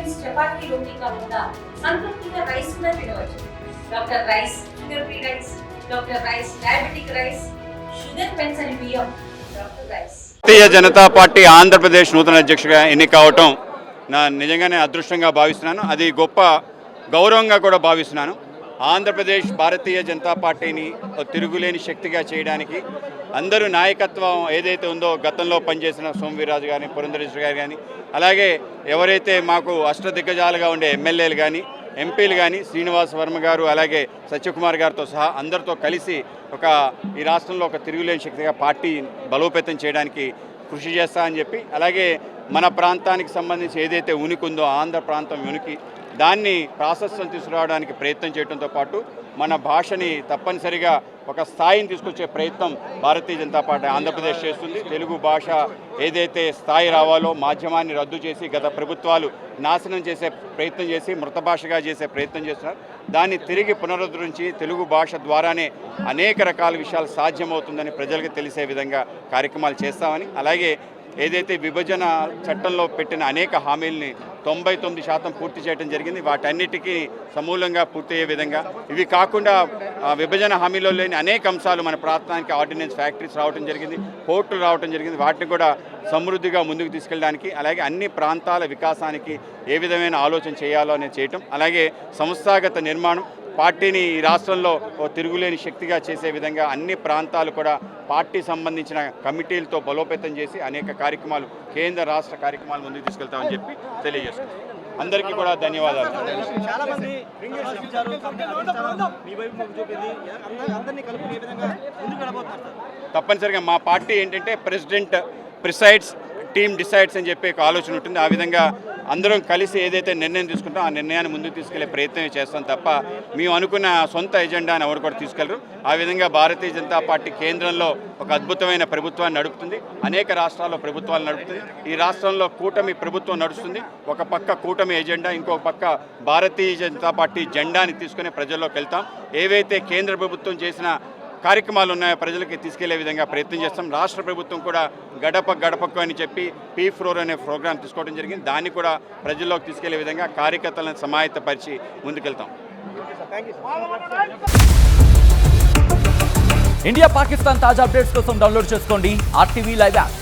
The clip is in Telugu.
పేషెంట్స్ చపాతీ రోటీ కాకుండా సంతృప్తిగా రైస్ కూడా తినవచ్చు. Doctor rice, sugar free rice, doctor rice, diabetic rice, sugar పెన్సని బియ్యం, డాక్టర్ రైస్. భారతీయ జనతా పార్టీ ఆంధ్రప్రదేశ్ నూతన అధ్యక్షుడిగా ఎన్నికవటం నిజంగానే అదృష్టంగా భావిస్తున్నాను. అది గొప్ప గౌరవంగా కూడా భావిస్తున్నాను. ఆంధ్రప్రదేశ్ భారతీయ జనతా పార్టీని తిరుగులేని శక్తిగా చేయడానికి అందరూ నాయకత్వం ఏదైతే ఉందో గతంలో పనిచేసిన సోమవీర్రాజు గారిని, పురంధరేశ్వరి గారు కానీ, అలాగే ఎవరైతే మాకు అష్టదిగ్గజాలుగా ఉండే ఎమ్మెల్యేలు కానీ, ఎంపీలు కానీ, శ్రీనివాస్ వర్మ గారు, అలాగే సత్యకుమార్ గారితో సహా అందరితో కలిసి ఈ రాష్ట్రంలో ఒక తిరుగులేని శక్తిగా పార్టీ బలోపేతం చేయడానికి కృషి చేస్తా అని చెప్పి, అలాగే మన ప్రాంతానికి సంబంధించి ఏదైతే ఉనికి ఉందో ఆంధ్ర ప్రాంతం ఉనికి దాన్ని ప్రాశస్త్యం తీసుకురావడానికి ప్రయత్నం చేయడంతో పాటు మన భాషని తప్పనిసరిగా ఒక స్థాయిని తీసుకొచ్చే ప్రయత్నం భారతీయ జనతా పార్టీ ఆంధ్రప్రదేశ్ చేస్తుంది. తెలుగు భాష ఏదైతే స్థాయి రావాలో మాధ్యమాన్ని రద్దు చేసి గత ప్రభుత్వాలు నాశనం చేసే ప్రయత్నం చేసి మృత భాషగా చేసే ప్రయత్నం చేస్తున్నారు. దాన్ని తిరిగి పునరుద్ధరించి తెలుగు భాష ద్వారానే అనేక రకాల విషయాలు సాధ్యమవుతుందని ప్రజలకు తెలిసే విధంగా కార్యక్రమాలు చేస్తామని, అలాగే ఏదైతే విభజన చట్టంలో పెట్టిన అనేక హామీల్ని 99% పూర్తి చేయడం జరిగింది. వాటన్నిటికీ సమూలంగా పూర్తయ్యే విధంగా, ఇవి కాకుండా విభజన హామీలో లేని అనేక అంశాలు మన ప్రాంతానికి ఆర్డినెన్స్ ఫ్యాక్టరీస్ రావడం జరిగింది, పోర్టులు రావడం జరిగింది. వాటిని కూడా సమృద్ధిగా ముందుకు తీసుకెళ్ళడానికి, అలాగే అన్ని ప్రాంతాల వికాసానికి ఏ విధమైన ఆలోచన చేయాలో అనేది చేయటం, అలాగే సంస్థాగత నిర్మాణం పార్టీని ఈ రాష్ట్రంలో తిరుగులేని శక్తిగా చేసే విధంగా అన్ని ప్రాంతాలు కూడా పార్టీ సంబంధించిన కమిటీలతో బలోపేతం చేసి అనేక కార్యక్రమాలు, కేంద్ర రాష్ట్ర కార్యక్రమాలు ముందుకు తీసుకెళ్తామని చెప్పి తెలియజేస్తున్నాం. అందరికీ కూడా ధన్యవాదాలు. తప్పనిసరిగా మా పార్టీ ఏంటంటే ప్రెసిడెంట్ ప్రిసైడ్స్, టీమ్ డిసైడ్స్ అని చెప్పి ఒక ఆలోచన ఉంటుంది. ఆ విధంగా అందరం కలిసి ఏదైతే నిర్ణయం తీసుకుంటాం ఆ నిర్ణయాన్ని ముందుకు తీసుకెళ్లే ప్రయత్నం చేస్తాం తప్ప మేము అనుకున్న సొంత ఎజెండాని ఎవరు కూడా తీసుకెళ్లరు. ఆ విధంగా భారతీయ జనతా పార్టీ కేంద్రంలో ఒక అద్భుతమైన ప్రభుత్వాన్ని నడుపుతుంది, అనేక రాష్ట్రాల్లో ప్రభుత్వాలు నడుపుతుంది. ఈ రాష్ట్రంలో కూటమి ప్రభుత్వం నడుస్తుంది. ఒక పక్క కూటమి ఎజెండా, ఇంకొక పక్క భారతీయ జనతా పార్టీ జెండాని తీసుకుని ప్రజల్లోకి వెళ్తాం. ఏవైతే కేంద్ర ప్రభుత్వం చేసిన కార్యక్రమాలు ఉన్నాయో ప్రజలకి తీసుకెళ్లే విధంగా ప్రయత్నం చేస్తాం. రాష్ట్ర ప్రభుత్వం కూడా గడప గడపకు అని చెప్పి P4 అనే ప్రోగ్రాం తీసుకోవడం జరిగింది. దాన్ని కూడా ప్రజల్లోకి తీసుకెళ్లే విధంగా కార్యకర్తలను సమాయత్తపరిచి ముందుకెళ్తాం. ఇండియా పాకిస్తాన్ తాజా అప్డేట్స్ కోసం డౌన్లోడ్ చేసుకోండి RTV లైవ్ యాప్.